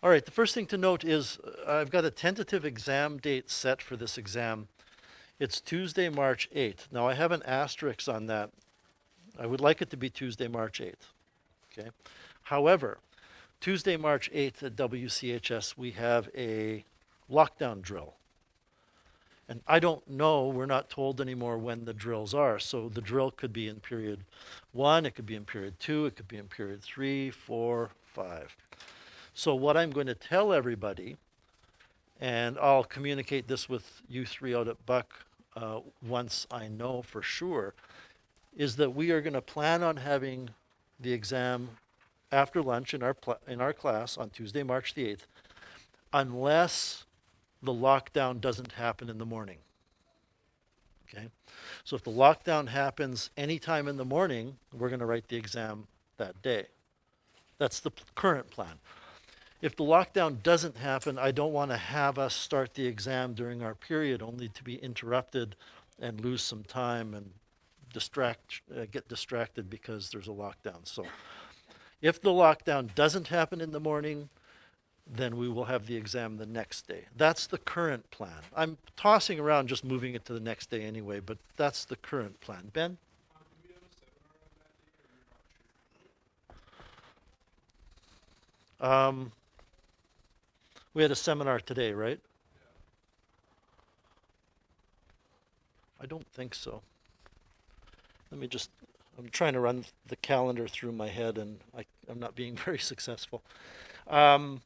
All right, the first thing to note is I've got a tentative exam date set for this exam. It's Tuesday, March 8th. Now I have an asterisk on that. I would like it to be Tuesday, March 8th. Okay. However, Tuesday, March 8th at WCHS, we have a lockdown drill. And I don't know, we're not told anymore when the drills are. So the drill could be in period 1, it could be in period 2, it could be in period 3, 4, 5. So what I'm going to tell everybody, and I'll communicate this with you three out at Buck once I know for sure, is that we are going to plan on having the exam after lunch in our class on Tuesday, March the 8th, unless the lockdown doesn't happen in the morning. Okay? So if the lockdown happens anytime in the morning, we're going to write the exam that day. That's the current plan. If the lockdown doesn't happen, I don't want to have us start the exam during our period only to be interrupted and lose some time and get distracted because there's a lockdown. So if the lockdown doesn't happen in the morning, then we will have the exam the next day. That's the current plan. I'm tossing around just moving it to the next day anyway, but that's the current plan. Ben? Um, we had a seminar today, right? I don't think so. Let me just, I'm trying to run the calendar through my head and I'm not being very successful. Um,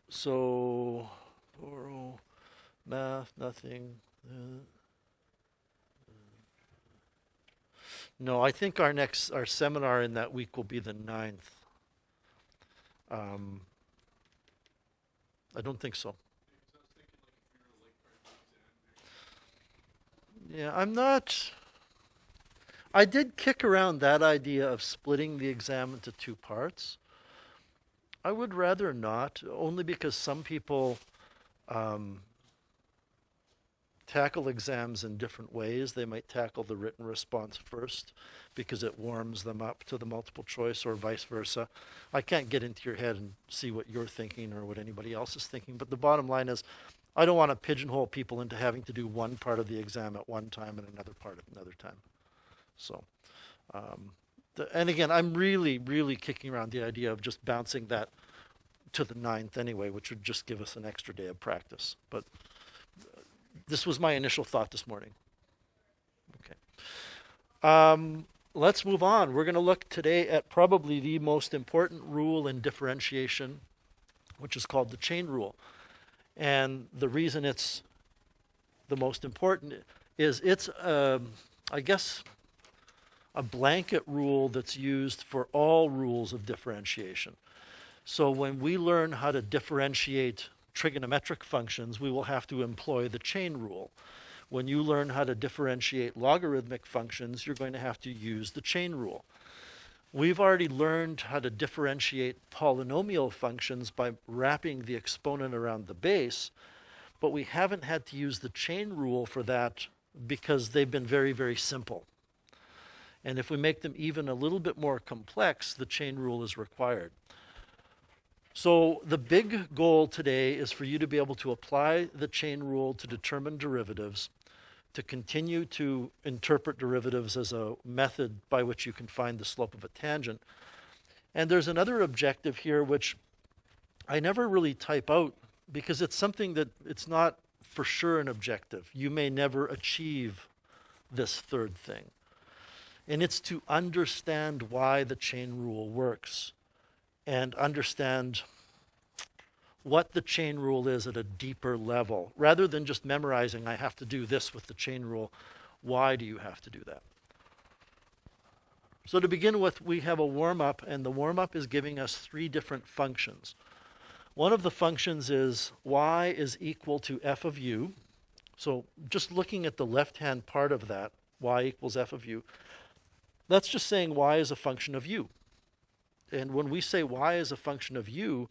so, oral, math, nothing. No, I think our seminar in that week will be the 9th. Um, I don't think so. Yeah, I'm not. I did kick around that idea of splitting the exam into two parts. I would rather not, only because some people um, tackle exams in different ways. They might tackle the written response first because it warms them up to the multiple choice, or vice versa. I can't get into your head and see what you're thinking or what anybody else is thinking, but the bottom line is I don't want to pigeonhole people into having to do one part of the exam at one time and another part at another time. So, um, and again, I'm really, really kicking around the idea of just bouncing that to the 9th anyway, which would just give us an extra day of practice. But this was my initial thought this morning. Okay. Let's move on. We're going to look today at probably the most important rule in differentiation, which is called the chain rule. And the reason it's the most important is it's, I guess, a blanket rule that's used for all rules of differentiation. So when we learn how to differentiate trigonometric functions, we will have to employ the chain rule. When you learn how to differentiate logarithmic functions, you're going to have to use the chain rule. We've already learned how to differentiate polynomial functions by wrapping the exponent around the base, but we haven't had to use the chain rule for that because they've been very, very simple. And if we make them even a little bit more complex, the chain rule is required. So the big goal today is for you to be able to apply the chain rule to determine derivatives, to continue to interpret derivatives as a method by which you can find the slope of a tangent. And there's another objective here which I never really type out because it's something that it's not for sure an objective. You may never achieve this third thing. And it's to understand why the chain rule works and understand what the chain rule is at a deeper level. Rather than just memorizing, I have to do this with the chain rule, why do you have to do that? So to begin with, we have a warm-up, and the warm-up is giving us three different functions. One of the functions is y is equal to f of u. So just looking at the left-hand part of that, y equals f of u, that's just saying y is a function of u. And when we say y is a function of u,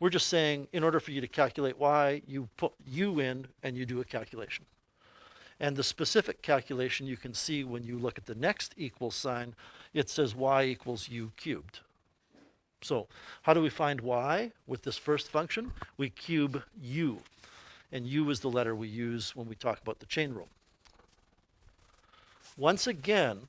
we're just saying in order for you to calculate y, you put u in and you do a calculation. And the specific calculation you can see when you look at the next equal sign, it says y equals u cubed. So how do we find y with this first function? We cube u, and u is the letter we use when we talk about the chain rule. Once again,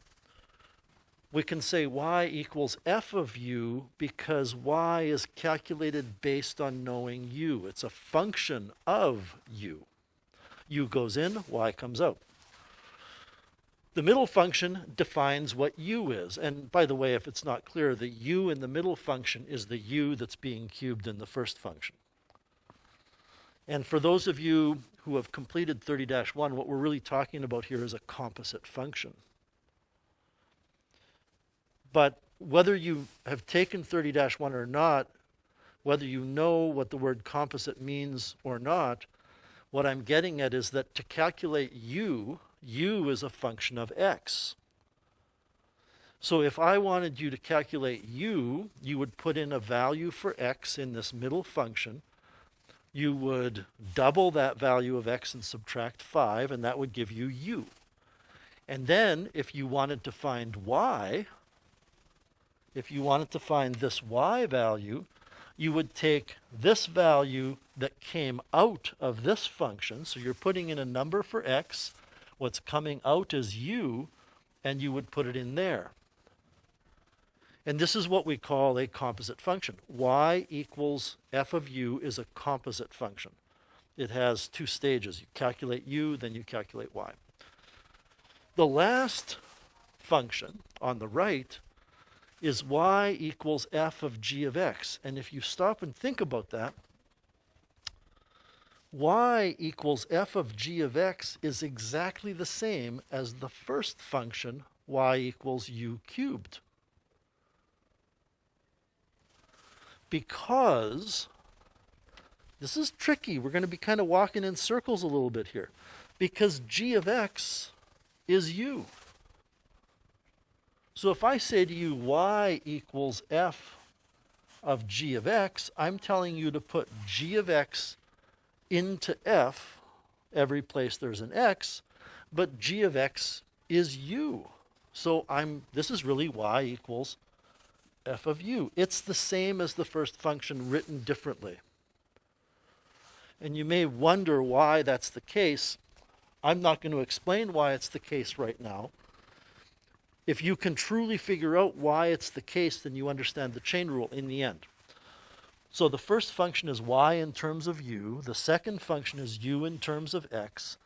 we can say y equals f of u because y is calculated based on knowing u. It's a function of u. U goes in, y comes out. The middle function defines what u is. And by the way, if it's not clear, the u in the middle function is the u that's being cubed in the first function. And for those of you who have completed 30-1, what we're really talking about here is a composite function. But whether you have taken 30-1 or not, whether you know what the word composite means or not, what I'm getting at is that to calculate u is a function of x. So if I wanted you to calculate u, you would put in a value for x in this middle function. You would double that value of x and subtract 5, and that would give you u. And then if you wanted to find y, if you wanted to find this y value, you would take this value that came out of this function. So you're putting in a number for x. What's coming out is u, and you would put it in there. And this is what we call a composite function. Y equals f of u is a composite function. It has two stages. You calculate u, then you calculate y. The last function on the right is y equals f of g of x. And if you stop and think about that, y equals f of g of x is exactly the same as the first function, y equals u cubed. Because, this is tricky, we're going to be kind of walking in circles a little bit here, because g of x is u. So if I say to you y equals f of g of x, I'm telling you to put g of x into f every place there's an x, but g of x is u. So this is really y equals f of u. It's the same as the first function written differently. And you may wonder why that's the case. I'm not going to explain why it's the case right now. If you can truly figure out why it's the case, then you understand the chain rule in the end. So the first function is y in terms of u, the second function is u in terms of x,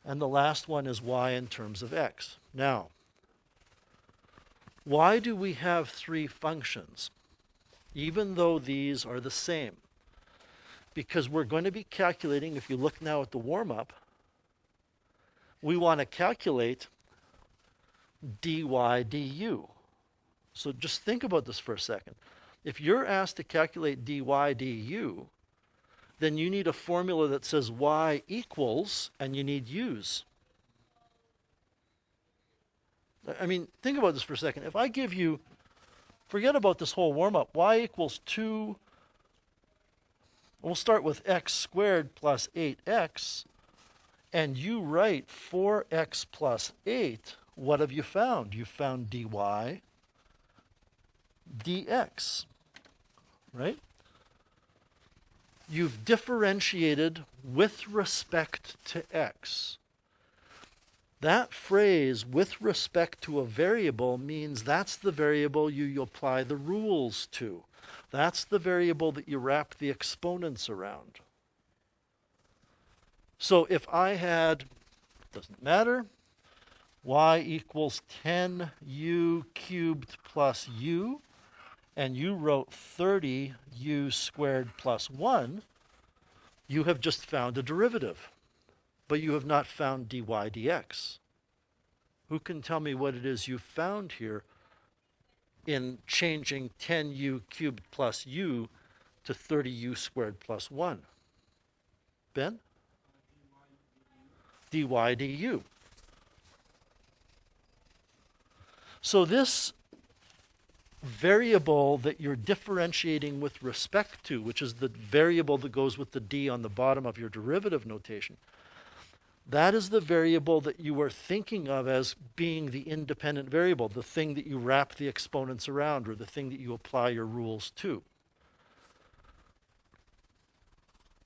and the last one is y in terms of x. Now, why do we have three functions, even though these are the same? Because we're going to be calculating, if you look now at the warm-up, we want to calculate dy du. So just think about this for a second. If you're asked to calculate dy du, then you need a formula that says y equals, and you need u's. I mean, think about this for a second. If I give you, forget about this whole warm-up, y equals 2, we'll start with x squared plus 8x, and you write 4x plus 8, what have you found? You found dy dx, right? You've differentiated with respect to x. That phrase, with respect to a variable, means that's the variable you apply the rules to. That's the variable that you wrap the exponents around. So if I had, doesn't matter, y equals 10u cubed plus u, and you wrote 30u squared plus 1, you have just found a derivative, but you have not found dy dx. Who can tell me what it is you found here in changing 10u cubed plus u to 30u squared plus 1? Ben? dy du. So this variable that you're differentiating with respect to, which is the variable that goes with the d on the bottom of your derivative notation, That is the variable that you are thinking of as being the independent variable, the thing that you wrap the exponents around, or the thing that you apply your rules to.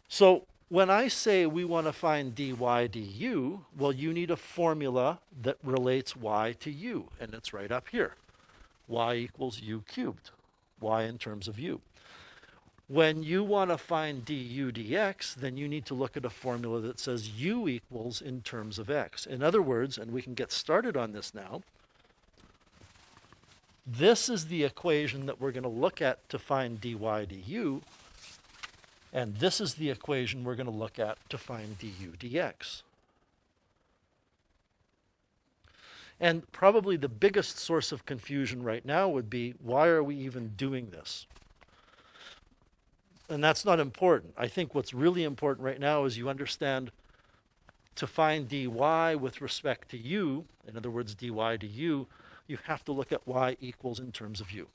So when I say we want to find dy du, well, you need a formula that relates y to u, and it's right up here. Y equals u cubed, y in terms of u. When you want to find du dx, then you need to look at a formula that says u equals in terms of x. In other words, and we can get started on this now, this is the equation that we're going to look at to find dy du, and this is the equation we're going to look at to find du dx. And probably the biggest source of confusion right now would be, why are we even doing this? And that's not important. I think what's really important right now is you understand to find dy with respect to u, in other words, dy to u, you have to look at y equals in terms of u.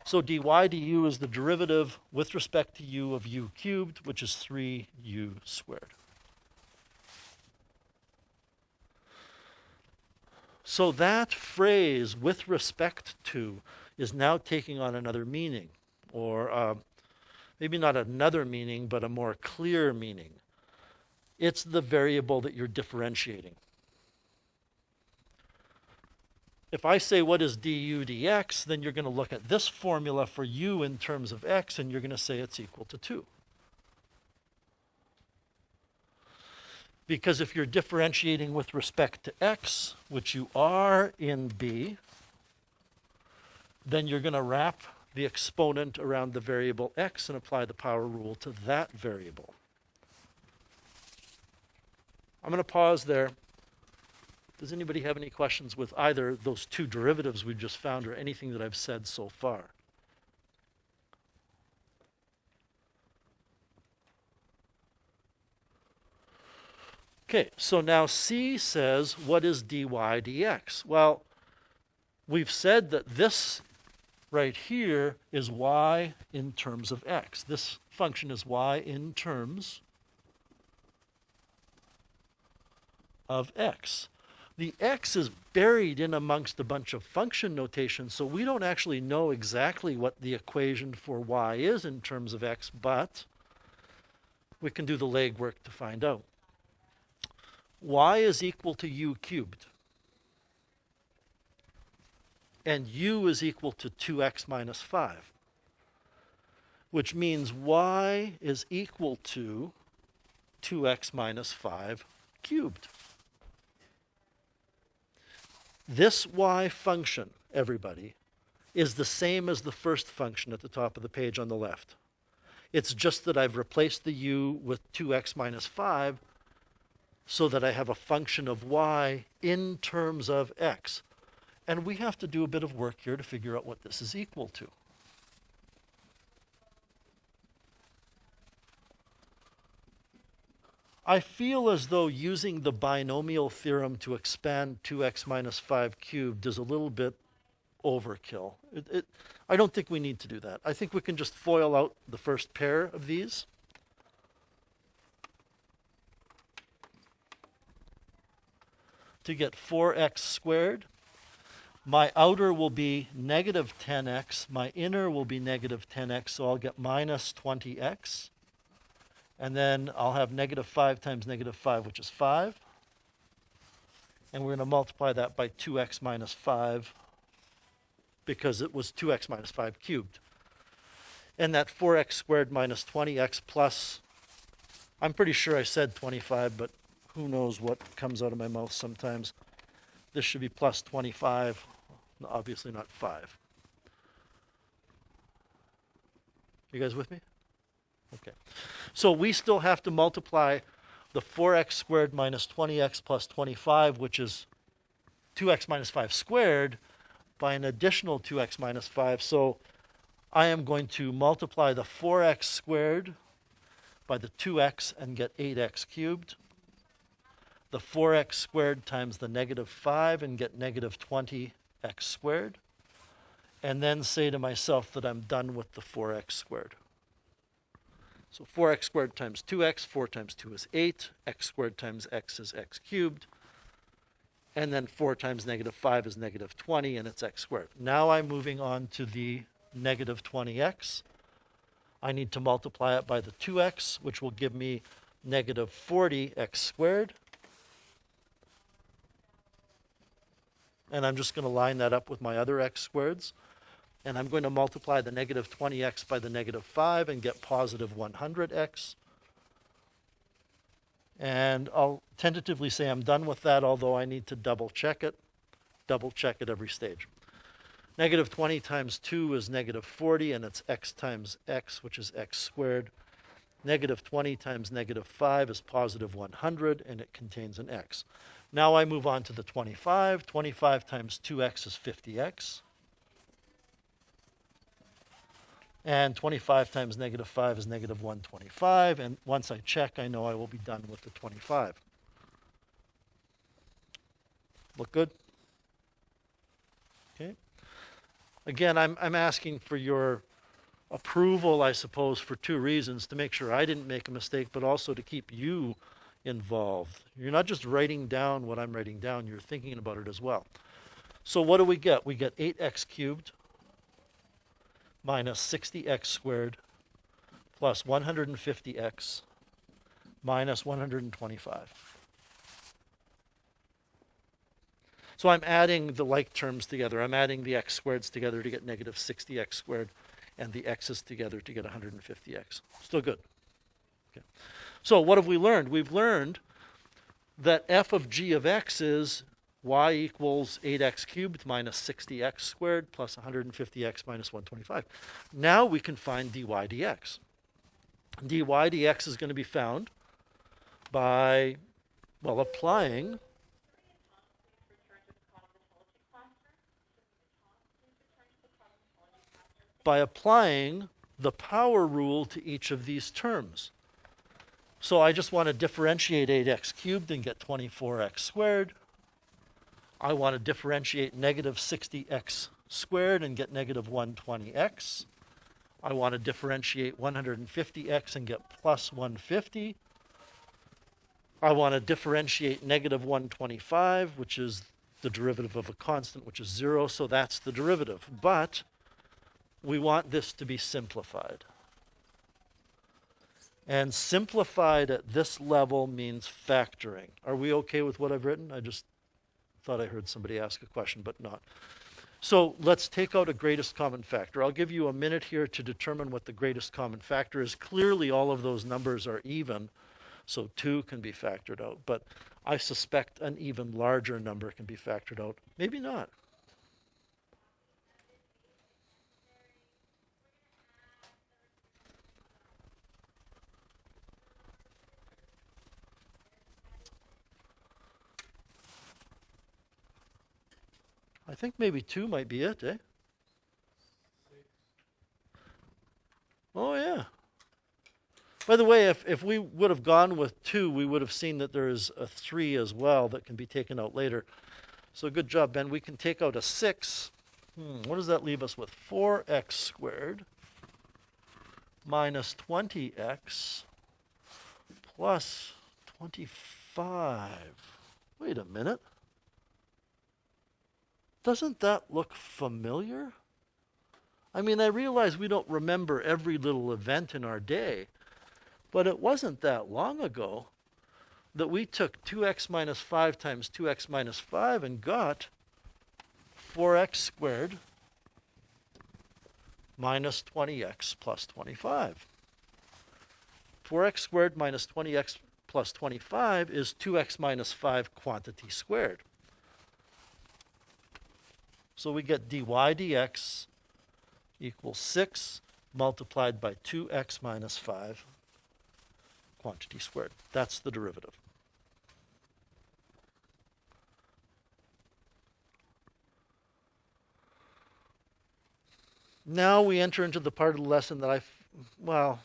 So dy du is the derivative with respect to u of u cubed, which is 3u squared. So that phrase, with respect to, is now taking on another meaning, or maybe not another meaning, but a more clear meaning. It's the variable that you're differentiating. If I say what is du dx, then you're going to look at this formula for u in terms of x, and you're going to say it's equal to 2. Because if you're differentiating with respect to x, which you are in b, then you're going to wrap the exponent around the variable x and apply the power rule to that variable. I'm going to pause there. Does anybody have any questions with either those two derivatives we've just found or anything that I've said so far? Okay, so now C says, what is dy dx? Well, we've said that this right here is y in terms of x. This function is y in terms of x. The x is buried in amongst a bunch of function notation, so we don't actually know exactly what the equation for y is in terms of x, but we can do the legwork to find out. Y is equal to u cubed, and u is equal to 2x minus 5, which means y is equal to 2x minus 5 cubed. This y function, everybody, is the same as the first function at the top of the page on the left. It's just that I've replaced the u with 2x minus 5 so that I have a function of y in terms of x. And we have to do a bit of work here to figure out what this is equal to. I feel as though using the binomial theorem to expand 2x minus 5 cubed is a little bit overkill. I don't think we need to do that. I think we can just FOIL out the first pair of these. To get 4x squared. My outer will be negative 10x. My inner will be negative 10x, so I'll get minus 20x. And then I'll have negative 5 times negative 5, which is 5. And we're going to multiply that by 2x minus 5 because it was 2x minus 5 cubed. And that 4x squared minus 20x plus, I'm pretty sure I said 25, but who knows what comes out of my mouth sometimes. This should be plus 25, obviously not 5. You guys with me? Okay. So we still have to multiply the 4x squared minus 20x plus 25, which is 2x minus 5 squared, by an additional 2x minus 5. So I am going to multiply the 4x squared by the 2x and get 8x cubed. The 4x squared times the negative 5 and get negative 20x squared. And then say to myself that I'm done with the 4x squared. So 4x squared times 2x, 4 times 2 is 8, x squared times x is x cubed, and then 4 times negative 5 is negative 20, and it's x squared. Now I'm moving on to the negative 20x. I need to multiply it by the 2x, which will give me negative 40x squared. And I'm just going to line that up with my other x squareds. And I'm going to multiply the negative 20x by the negative 5 and get positive 100x. And I'll tentatively say I'm done with that, although I need to double check it every stage. Negative 20 times 2 is negative 40, and it's x times x, which is x squared. Negative 20 times negative 5 is positive 100, and it contains an x. Now I move on to the 25. 25 times 2x is 50x. And 25 times negative 5 is negative 125. And once I check, I know I will be done with the 25. Look good? Okay. Again, I'm asking for your approval, I suppose, for two reasons. To make sure I didn't make a mistake, but also to keep you involved. You're not just writing down what I'm writing down, you're thinking about it as well. So what do we get? We get 8x cubed minus 60x squared plus 150x minus 125. So I'm adding the like terms together. I'm adding the x squareds together to get negative 60x squared and the x's together to get 150x. Still good. Okay. So what have we learned? We've learned that f of g of x is y equals 8x cubed minus 60x squared plus 150x minus 125. Now we can find dy dx. Dy dx is going to be found by, well, applying the power rule to each of these terms. So I just want to differentiate 8x cubed and get 24x squared. I want to differentiate negative 60x squared and get negative 120x. I want to differentiate 150x and get plus 150. I want to differentiate negative 125, which is the derivative of a constant, which is 0, so that's the derivative. But we want this to be simplified. And simplified at this level means factoring. Are we okay with what I've written? I just thought I heard somebody ask a question, but not. So let's take out a greatest common factor. I'll give you a minute here to determine what the greatest common factor is. Clearly, all of those numbers are even, so 2 can be factored out. But I suspect an even larger number can be factored out. Maybe not. I think maybe 2 might be it, eh? Oh, yeah. By the way, if we would have gone with 2, we would have seen that there is a 3 as well that can be taken out later. So good job, Ben. We can take out a 6. What does that leave us with? 4x squared minus 20x plus 25. Wait a minute. Doesn't that look familiar? I mean, I realize we don't remember every little event in our day, but it wasn't that long ago that we took 2x minus 5 times 2x minus 5 and got 4x squared minus 20x plus 25. 4x squared minus 20x plus 25 is 2x minus 5 quantity squared. So we get dy dx equals 6 multiplied by 2x minus 5 quantity squared. That's the derivative. Now we enter into the part of the lesson that well,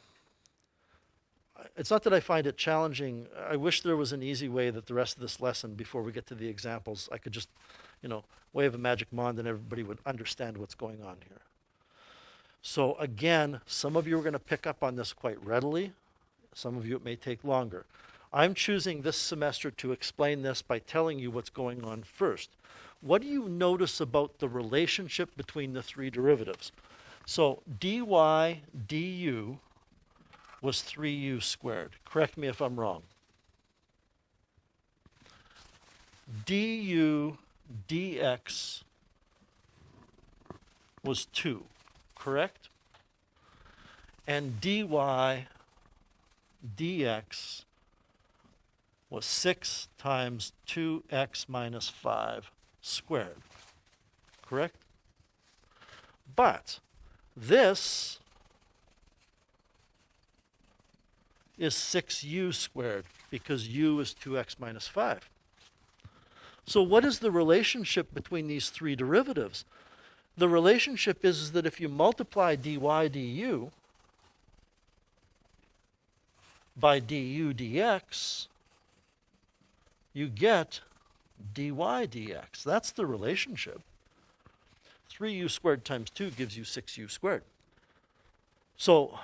it's not that I find it challenging. I wish there was an easy way that the rest of this lesson, before we get to the examples, I could just, wave a magic wand and everybody would understand what's going on here. So again, some of you are going to pick up on this quite readily. Some of you it may take longer. I'm choosing this semester to explain this by telling you what's going on first. What do you notice about the relationship between the three derivatives? So dy du was 3u squared. Correct me if I'm wrong. Du dx was 2, correct? And dy dx was 6 times 2x minus 5 squared, correct? But this is 6u squared because u is 2x minus 5. So what is the relationship between these three derivatives? The relationship is that if you multiply dy du by du dx, you get dy dx. That's the relationship. 3u squared times 2 gives you 6u squared. So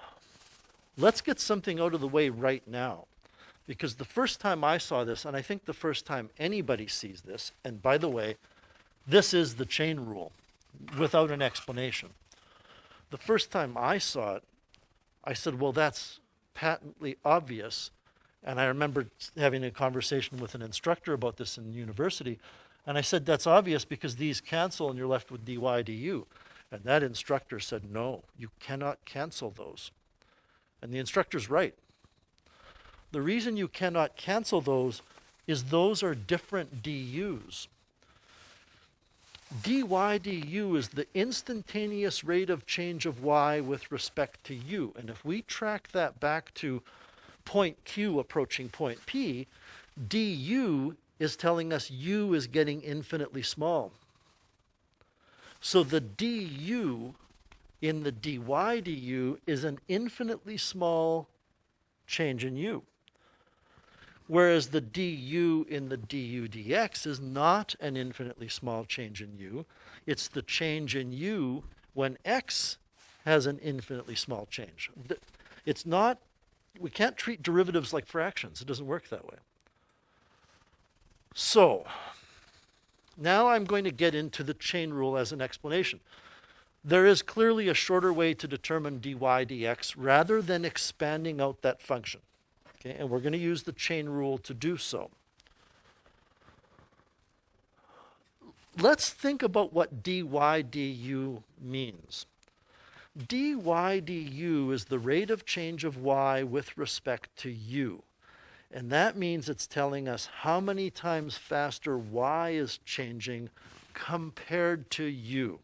let's get something out of the way right now. Because the first time I saw this, and I think the first time anybody sees this, and by the way, this is the chain rule without an explanation. The first time I saw it, I said, well, that's patently obvious. And I remember having a conversation with an instructor about this in university, and I said, that's obvious because these cancel and you're left with dy du. And that instructor said, no, you cannot cancel those. And the instructor's right. The reason you cannot cancel those is those are different du's. dy du is the instantaneous rate of change of y with respect to u. And if we track that back to point Q approaching point P, du is telling us u is getting infinitely small. So the du in the dy du is an infinitely small change in u. Whereas the du in the du dx is not an infinitely small change in u. It's the change in u when x has an infinitely small change. It's not, we can't treat derivatives like fractions. It doesn't work that way. So now I'm going to get into the chain rule as an explanation. There is clearly a shorter way to determine dy dx rather than expanding out that function. Okay, and we're going to use the chain rule to do so. Let's think about what dy du means. dy du is the rate of change of y with respect to u. And that means it's telling us how many times faster y is changing compared to u.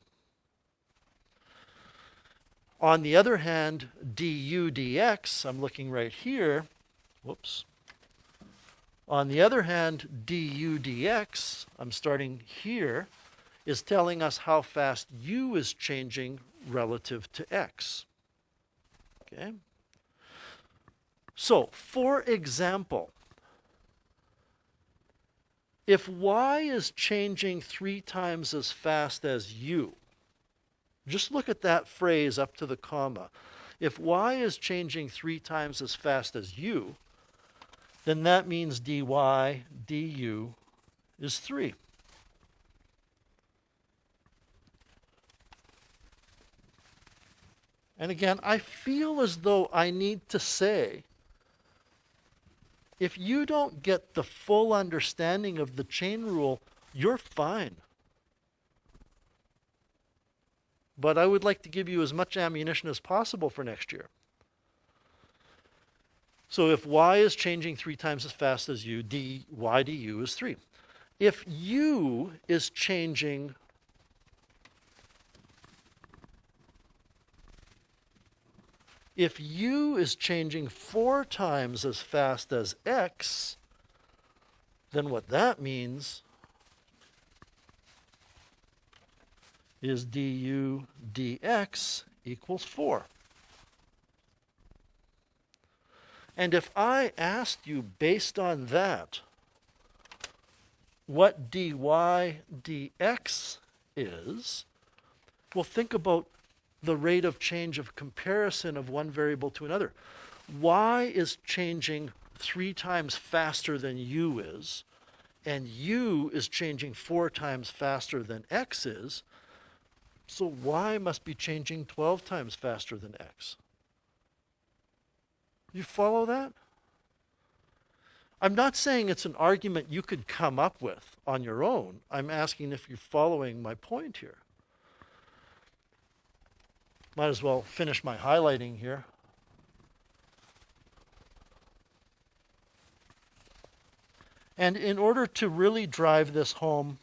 On the other hand, du dx, I'm looking right here, whoops. On the other hand, du dx, I'm starting here, is telling us how fast u is changing relative to x. Okay? So, for example, if y is changing 3 times as fast as u, just look at that phrase up to the comma. If y is changing 3 times as fast as u, then that means dy du is 3. And again, I feel as though I need to say, if you don't get the full understanding of the chain rule, you're fine. But I would like to give you as much ammunition as possible for next year. So if y is changing 3 times as fast as u, dy du is 3. If u is changing If u is changing 4 times as fast as x, then what that means is du dx equals 4. And if I asked you based on that what dy dx is, well, think about the rate of change of comparison of one variable to another. y is changing 3 times faster than u is, and u is changing 4 times faster than x is, so y must be changing 12 times faster than x. You follow that? I'm not saying it's an argument you could come up with on your own. I'm asking if you're following my point here. Might as well finish my highlighting here. And in order to really drive this home,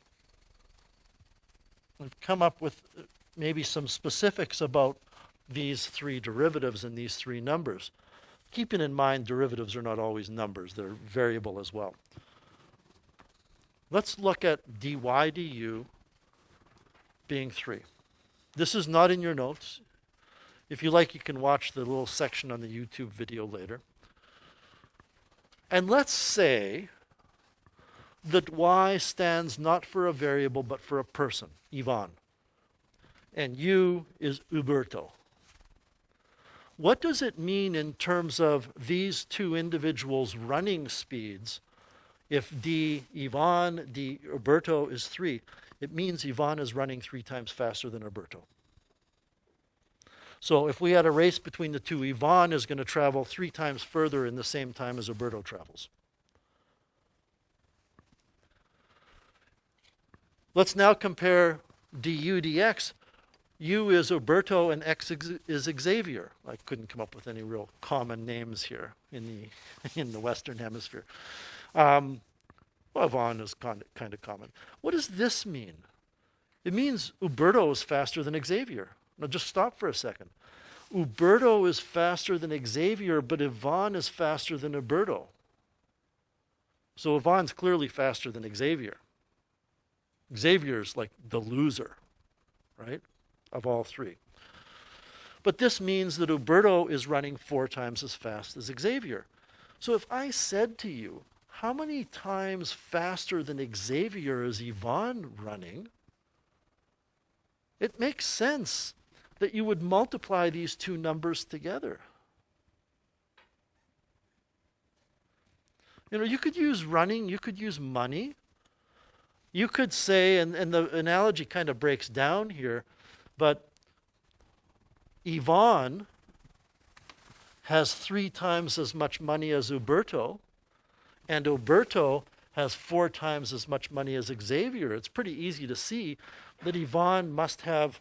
we've come up with maybe some specifics about these 3 derivatives and these 3 numbers. Keeping in mind derivatives are not always numbers, they're variable as well. Let's look at dy du being 3. This is not in your notes. If you like, you can watch the little section on the YouTube video later. And let's say that y stands not for a variable but for a person, Ivan. And u is Uberto. What does it mean in terms of these 2 individuals' running speeds if d Ivan, d Uberto is 3? It means Ivan is running 3 times faster than Uberto. So if we had a race between the 2, Ivan is going to travel 3 times further in the same time as Uberto travels. Let's now compare du dx. U is Uberto and x is Xavier. I couldn't come up with any real common names here in the Western Hemisphere. Well, Ivan is kind of common. What does this mean? It means Uberto is faster than Xavier. Now just stop for a second. Uberto is faster than Xavier, but Ivan is faster than Uberto. So Ivan's clearly faster than Xavier. Xavier's like the loser, right, of all 3. But this means that Uberto is running 4 times as fast as Xavier. So if I said to you, how many times faster than Xavier is Ivan running? It makes sense that you would multiply these 2 numbers together. You know, you could use running, you could use money. You could say, and the analogy kind of breaks down here, but Ivan has 3 times as much money as Uberto, and Uberto has 4 times as much money as Xavier. It's pretty easy to see that Ivan must have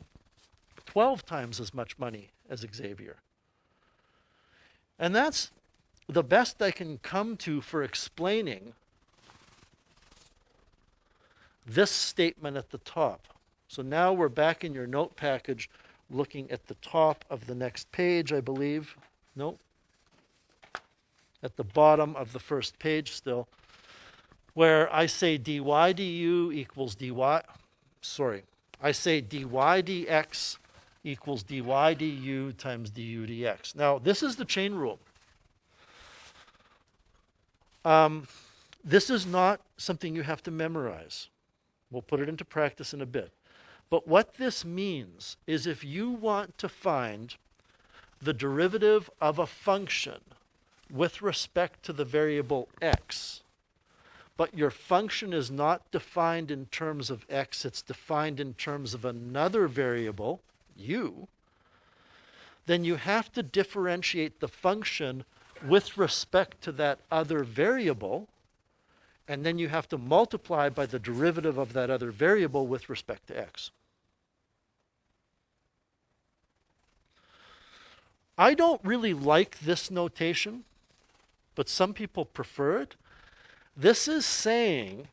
12 times as much money as Xavier. And that's the best I can come to for explaining this statement at the top. So now we're back in your note package looking at the top of the next page, I believe. Nope. At the bottom of the first page still, where I say dy du equals dy, I say dy dx equals dy du times du dx. Now, this is the chain rule. This is not something you have to memorize. We'll put it into practice in a bit. But what this means is if you want to find the derivative of a function with respect to the variable x, but your function is not defined in terms of x, it's defined in terms of another variable, u, then you have to differentiate the function with respect to that other variable, and then you have to multiply by the derivative of that other variable with respect to x. I don't really like this notation, but some people prefer it. This is saying,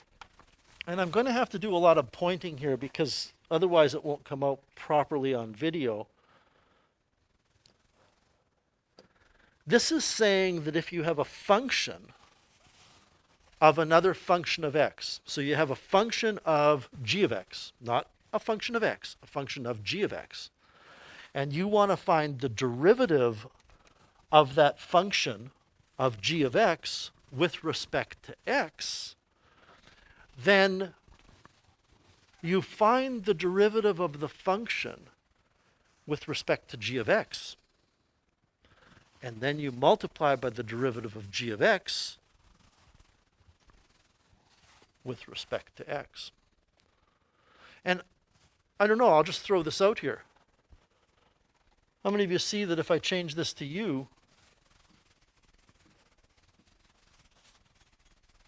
and I'm going to have to do a lot of pointing here because otherwise it won't come out properly on video. This is saying that if you have a function of another function of x, so you have a function of g of x, not a function of x, a function of g of x, and you want to find the derivative of that function of g of x with respect to x, then you find the derivative of the function with respect to g of x. and then you multiply by the derivative of g of x with respect to x. And I don't know, I'll just throw this out here. How many of you see that if I change this to u,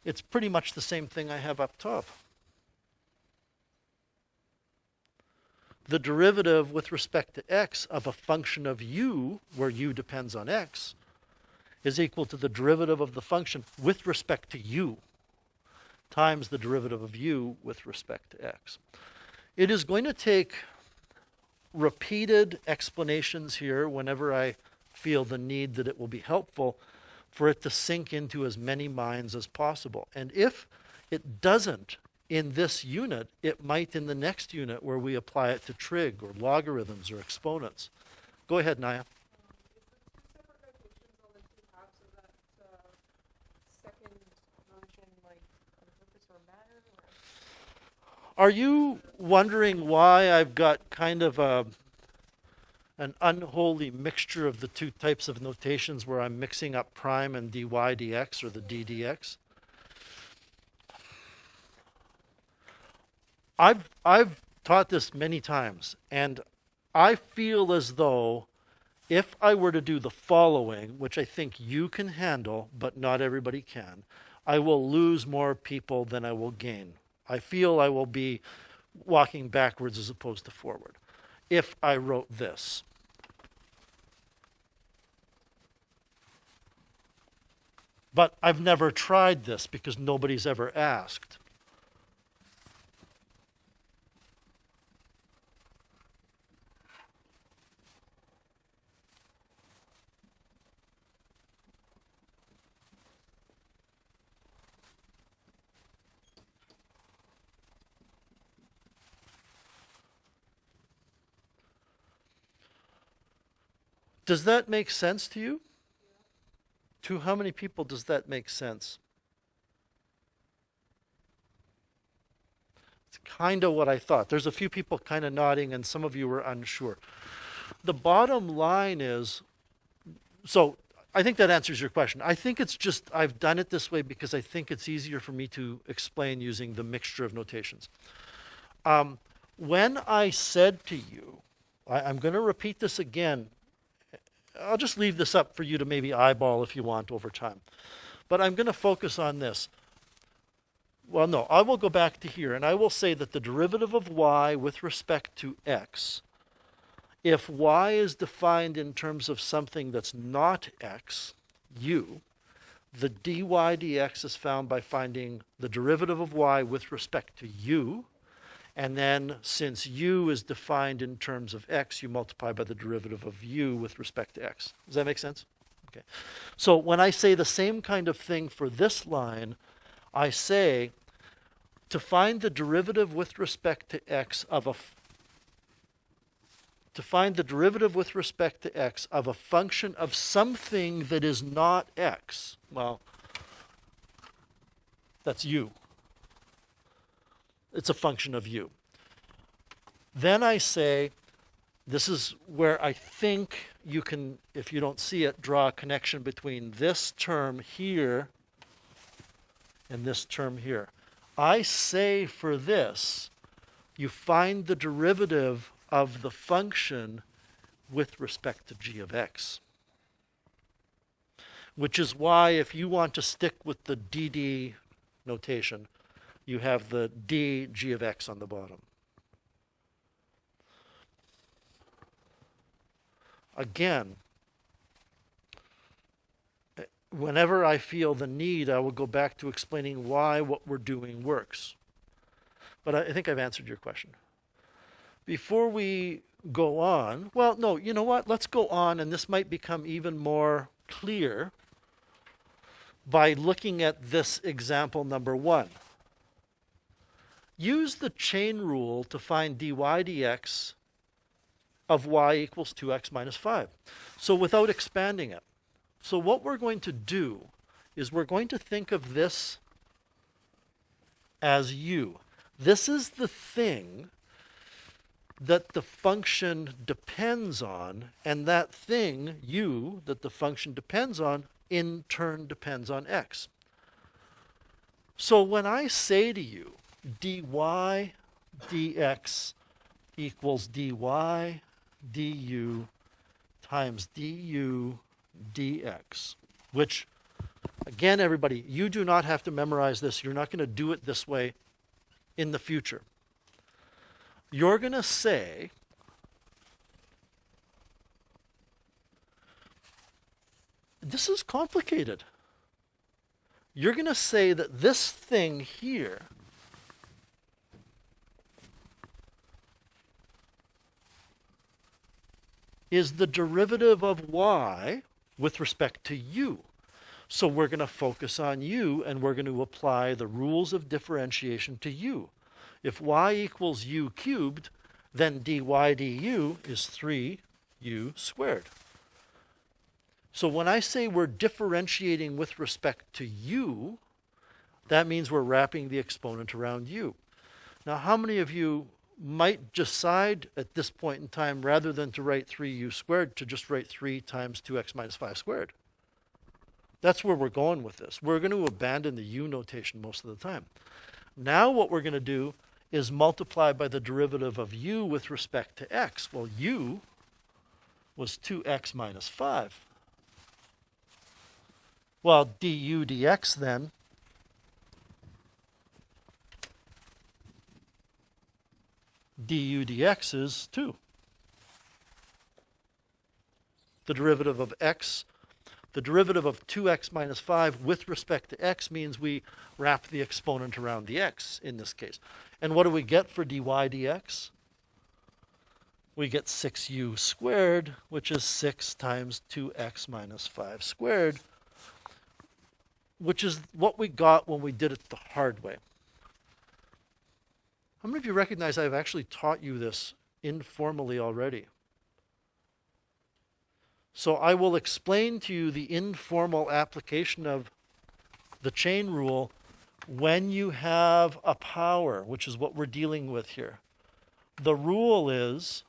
it's pretty much the same thing I have up top? The derivative with respect to x of a function of u, where u depends on x, is equal to the derivative of the function with respect to u times the derivative of u with respect to x. It is going to take repeated explanations here whenever I feel the need that it will be helpful for it to sink into as many minds as possible. And if it doesn't in this unit, it might in the next unit where we apply it to trig or logarithms or exponents. Go ahead, Naya. Are you wondering why I've got kind of an unholy mixture of the two types of notations where I'm mixing up prime and dy dx or the d dx? I've taught this many times, and I feel as though if I were to do the following, which I think you can handle, but not everybody can, I will lose more people than I will gain. I feel I will be walking backwards as opposed to forward if I wrote this. But I've never tried this because nobody's ever asked. Does that make sense to you? To how many people does that make sense? It's kind of what I thought. There's a few people kind of nodding and some of you were unsure. The bottom line is, so I think that answers your question. I think it's just, I've done it this way because I think it's easier for me to explain using the mixture of notations. When I said to you, I'm going to repeat this again. I'll just leave this up for you to maybe eyeball if you want over time. But I'm going to focus on this. Well, no, I will go back to here and I will say that the derivative of y with respect to x, if y is defined in terms of something that's not x, u, the dy dx is found by finding the derivative of y with respect to u. And then since u is defined in terms of x, you multiply by the derivative of u with respect to x. Does that make sense? Okay. So when I say the same kind of thing for this line, I say to find the derivative with respect to x of a function of something that is not x. Well, that's u. It's a function of u. Then I say, this is where I think you can, if you don't see it, draw a connection between this term here and this term here. I say for this, you find the derivative of the function with respect to g of x. Which is why if you want to stick with the dd notation, you have the d g of x on the bottom. Again, whenever I feel the need, I will go back to explaining why what we're doing works. But I think I've answered your question. Before we go on, well, no, you know what? Let's go on, and this might become even more clear by looking at this example number 1. Use the chain rule to find dy dx of y equals 2x minus 5. So without expanding it. So what we're going to do is we're going to think of this as u. This is the thing that the function depends on, and that thing, u, that the function depends on, in turn depends on x. So when I say to you, dy dx equals dy du times du dx, which, again, everybody, you do not have to memorize this. You're not going to do it this way in the future. You're going to say, this is complicated. You're going to say that this thing here is the derivative of y with respect to u. So we're going to focus on u, and we're going to apply the rules of differentiation to u. If y equals u cubed, then dy du is 3u squared. So when I say we're differentiating with respect to u, that means we're wrapping the exponent around u. Now, how many of you might decide at this point in time, rather than to write 3u squared, to just write 3 times 2x minus 5 squared? That's where we're going with this. We're going to abandon the u notation most of the time. Now what we're going to do is multiply by the derivative of u with respect to x. Well, u was 2x minus 5. Well, du dx then du dx is 2. The derivative of x, the derivative of 2x minus 5 with respect to x means we wrap the exponent around the x in this case. And what do we get for dy dx? We get 6u squared, which is 6 times 2x minus 5 squared, which is what we got when we did it the hard way. How many of you recognize I've actually taught you this informally already? So I will explain to you the informal application of the chain rule when you have a power, which is what we're dealing with here. The rule is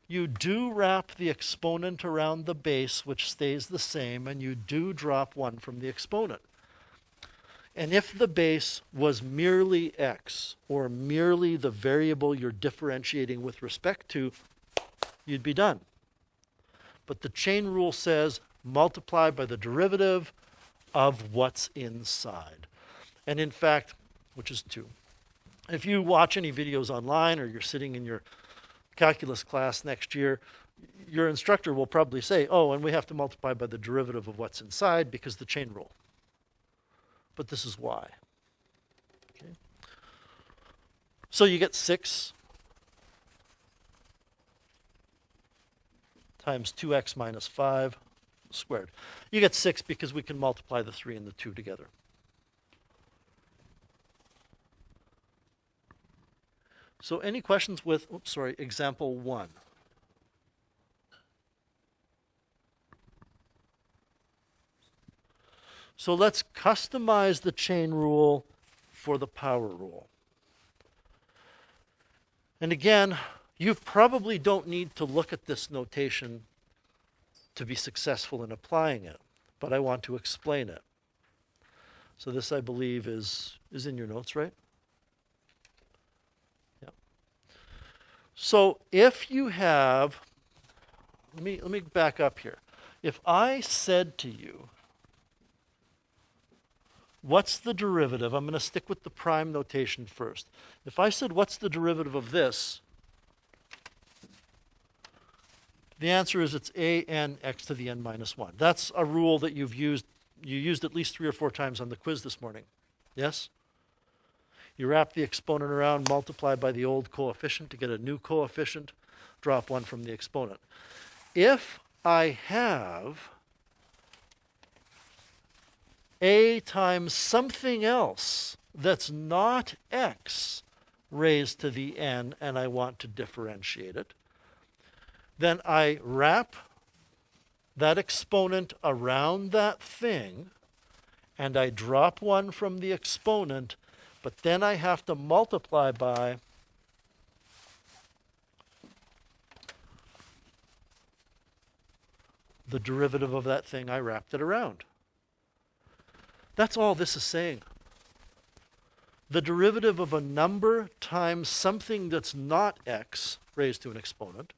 you do wrap the exponent around the base, which stays the same, and you do drop 1 from the exponent. And if the base was merely x, or merely the variable you're differentiating with respect to, you'd be done. But the chain rule says multiply by the derivative of what's inside. And in fact, which is 2. If you watch any videos online, or you're sitting in your calculus class next year, your instructor will probably say, oh, and we have to multiply by the derivative of what's inside because the chain rule. But this is why. Okay. So you get 6 times 2x minus 5 squared. You get 6 because we can multiply the 3 and the 2 together. So any questions with, example 1? So let's customize the chain rule for the power rule. And again, you probably don't need to look at this notation to be successful in applying it, but I want to explain it. So this, I believe, is in your notes, right? Yeah. So if you have, let me back up here. If I said to you, what's the derivative? I'm going to stick with the prime notation first. If I said, what's the derivative of this? The answer is it's a n x to the n minus 1. That's a rule that you used at least 3 or 4 times on the quiz this morning. Yes? You wrap the exponent around, multiply by the old coefficient to get a new coefficient, drop 1 from the exponent. If I have a times something else that's not x raised to the n, and I want to differentiate it, then I wrap that exponent around that thing, and I drop 1 from the exponent, but then I have to multiply by the derivative of that thing I wrapped it around. That's all this is saying. The derivative of a number times something that's not x raised to an exponent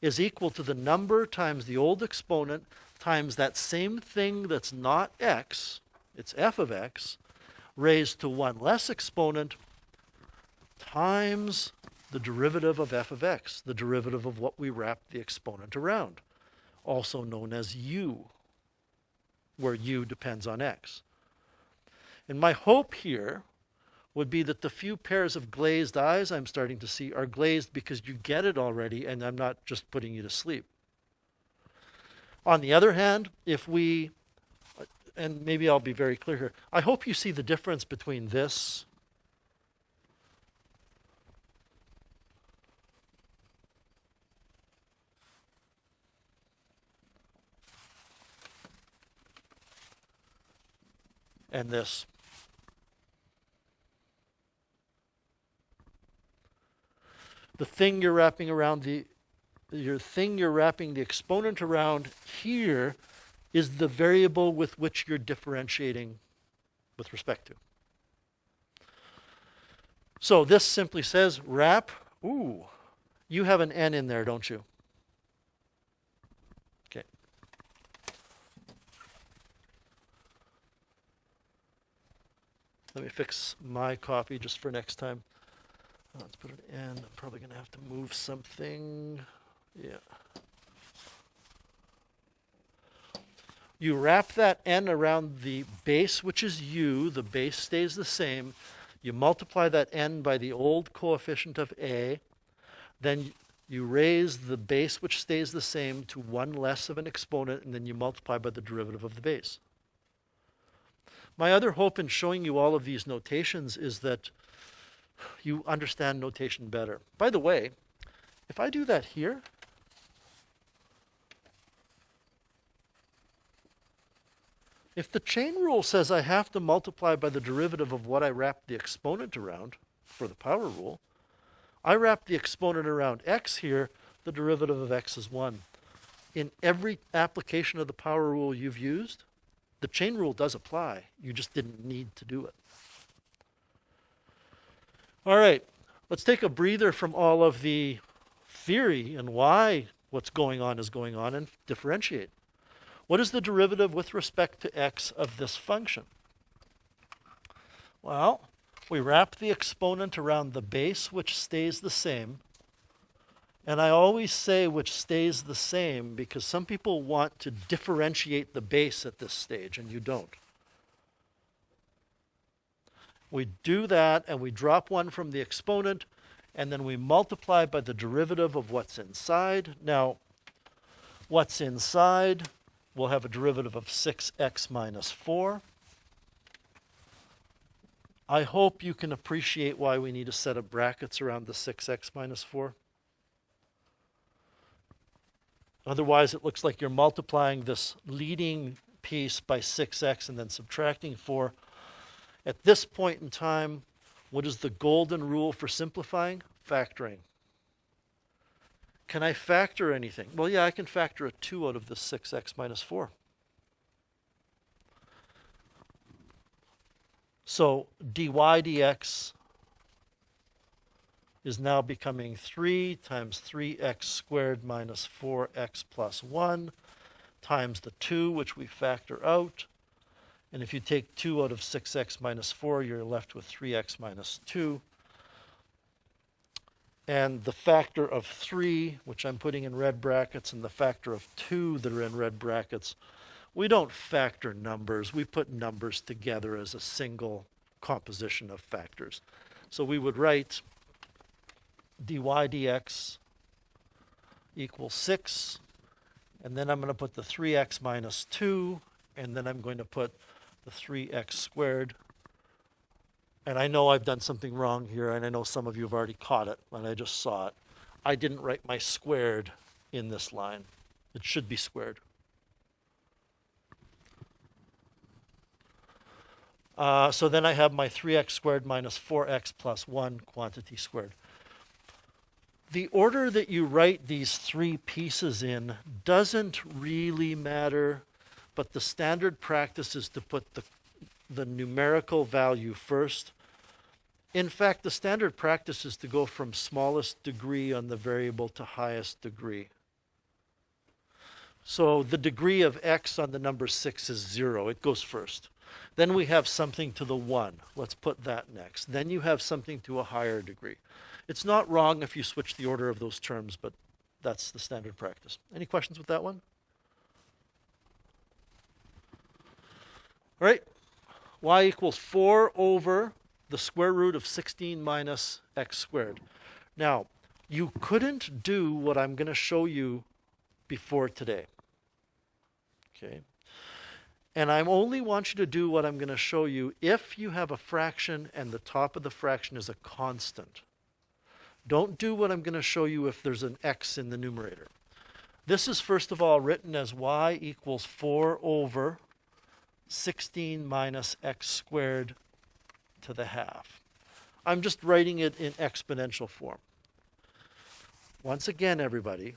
is equal to the number times the old exponent times that same thing that's not x, it's f of x, raised to one less exponent times the derivative of f of x, the derivative of what we wrapped the exponent around, also known as u, where u depends on x. And my hope here would be that the few pairs of glazed eyes I'm starting to see are glazed because you get it already and I'm not just putting you to sleep. On the other hand, if we, and maybe I'll be very clear here, I hope you see the difference between this and this. The thing you're wrapping around the exponent around here is the variable with which you're differentiating with respect to. So this simply says wrap, you have an n in there, don't you? Okay. Let me fix my copy just for next time. Let's put an n. I'm probably going to have to move something. Yeah. You wrap that n around the base, which is u. The base stays the same. You multiply that n by the old coefficient of a. Then you raise the base, which stays the same, to one less of an exponent, and then you multiply by the derivative of the base. My other hope in showing you all of these notations is that you understand notation better. By the way, if I do that here, if the chain rule says I have to multiply by the derivative of what I wrap the exponent around for the power rule, I wrap the exponent around x here, the derivative of x is 1. In every application of the power rule you've used, the chain rule does apply. You just didn't need to do it. All right, let's take a breather from all of the theory and why what's going on is going on and differentiate. What is the derivative with respect to x of this function? Well, we wrap the exponent around the base, which stays the same. And I always say which stays the same because some people want to differentiate the base at this stage, and you don't. We do that, and we drop 1 from the exponent, and then we multiply by the derivative of what's inside. Now, what's inside will have a derivative of 6x minus 4. I hope you can appreciate why we need a set of brackets around the 6x minus 4. Otherwise, it looks like you're multiplying this leading piece by 6x and then subtracting 4. At this point in time, what is the golden rule for simplifying? Factoring. Can I factor anything? Well, yeah, I can factor a 2 out of the 6x minus 4. So dy dx is now becoming 3 times 3x squared minus 4x plus 1 times the 2, which we factor out. And if you take 2 out of 6x minus 4, you're left with 3x minus 2. And the factor of 3, which I'm putting in red brackets, and the factor of 2 that are in red brackets, we don't factor numbers. We put numbers together as a single composition of factors. So we would write dy dx equals 6, and then I'm going to put the 3x minus 2, and then I'm going to put the 3x squared. And I know I've done something wrong here, and I know some of you have already caught it, and I just saw it. I didn't write my squared in this line. It should be squared. So then I have my 3x squared minus 4x plus 1 quantity squared. The order that you write these three pieces in doesn't really matter, but the standard practice is to put the numerical value first. In fact, the standard practice is to go from smallest degree on the variable to highest degree. So the degree of x on the number 6 is 0. It goes first. Then we have something to the 1. Let's put that next. Then you have something to a higher degree. It's not wrong if you switch the order of those terms, but that's the standard practice. Any questions with that one? All right. Y equals 4 over the square root of 16 minus x squared. Now, you couldn't do what I'm going to show you before today. Okay. And I only want you to do what I'm going to show you if you have a fraction and the top of the fraction is a constant. Don't do what I'm going to show you if there's an x in the numerator. This is first of all written as y equals 4 over 16 minus x squared to the half. I'm just writing it in exponential form. Once again, everybody,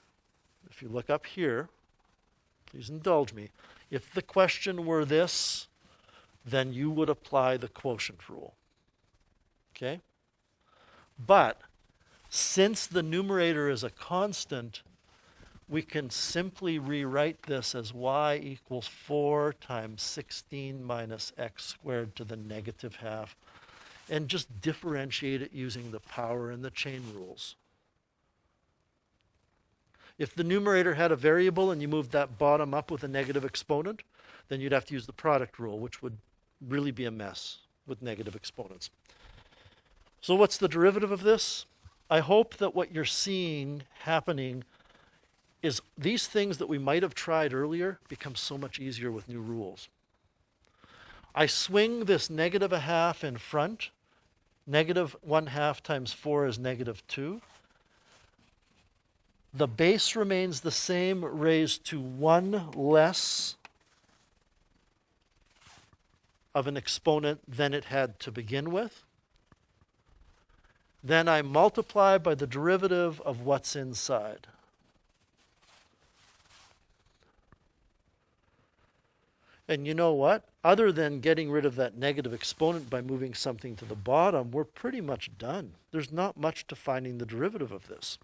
if you look up here, please indulge me. If the question were this, then you would apply the quotient rule. Okay? But since the numerator is a constant, we can simply rewrite this as y equals 4 times 16 minus x squared to the negative half, and just differentiate it using the power and the chain rules. If the numerator had a variable and you moved that bottom up with a negative exponent, then you'd have to use the product rule, which would really be a mess with negative exponents. So what's the derivative of this? I hope that what you're seeing happening is these things that we might have tried earlier become so much easier with new rules. I swing this negative a half in front. Negative 1/2 times 4 is negative 2. The base remains the same, raised to 1 less of an exponent than it had to begin with. Then I multiply by the derivative of what's inside. And you know what? Other than getting rid of that negative exponent by moving something to the bottom, we're pretty much done. There's not much to finding the derivative of this.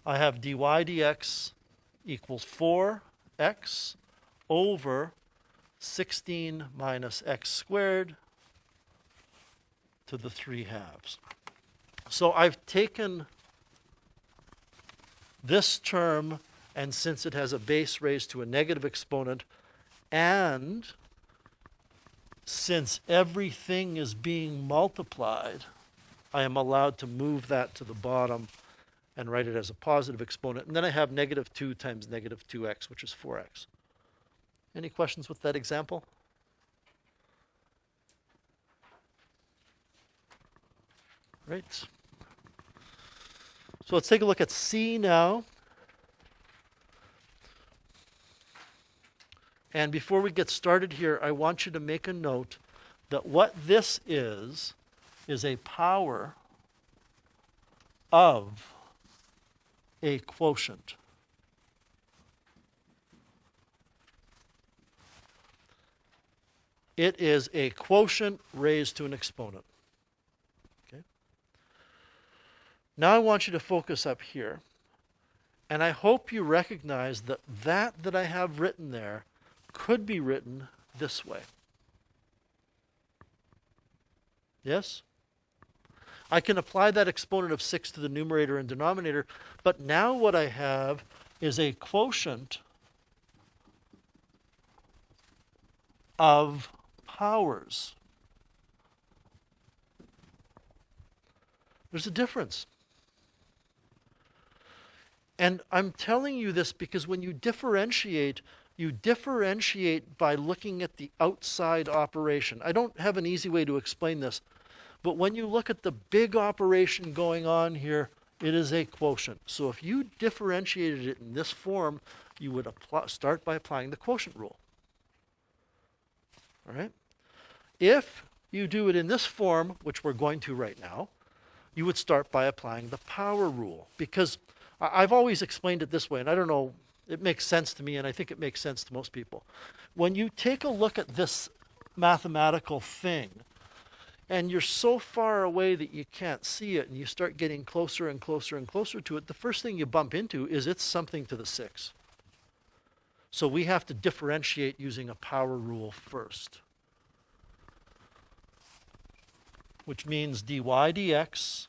I have dy dx equals 4x over 16 minus x squared to the 3/2. So I've taken this term, and since it has a base raised to a negative exponent, and since everything is being multiplied, I am allowed to move that to the bottom and write it as a positive exponent. And then I have negative 2 times negative 2x, which is 4x. Any questions with that example? Right. So let's take a look at C now. And before we get started here, I want you to make a note that what this is a power of a quotient. It is a quotient raised to an exponent. Okay? Now I want you to focus up here. And I hope you recognize that that I have written there could be written this way. Yes? I can apply that exponent of 6 to the numerator and denominator, but now what I have is a quotient of powers. There's a difference. And I'm telling you this because when you differentiate by looking at the outside operation. I don't have an easy way to explain this, but when you look at the big operation going on here, it is a quotient. So if you differentiated it in this form, you would start by applying the quotient rule. All right? If you do it in this form, which we're going to right now, you would start by applying the power rule. Because I've always explained it this way, and I don't know, it makes sense to me, and I think it makes sense to most people. When you take a look at this mathematical thing, and you're so far away that you can't see it, and you start getting closer and closer and closer to it, the first thing you bump into is it's something to the 6. So we have to differentiate using a power rule first, which means dy dx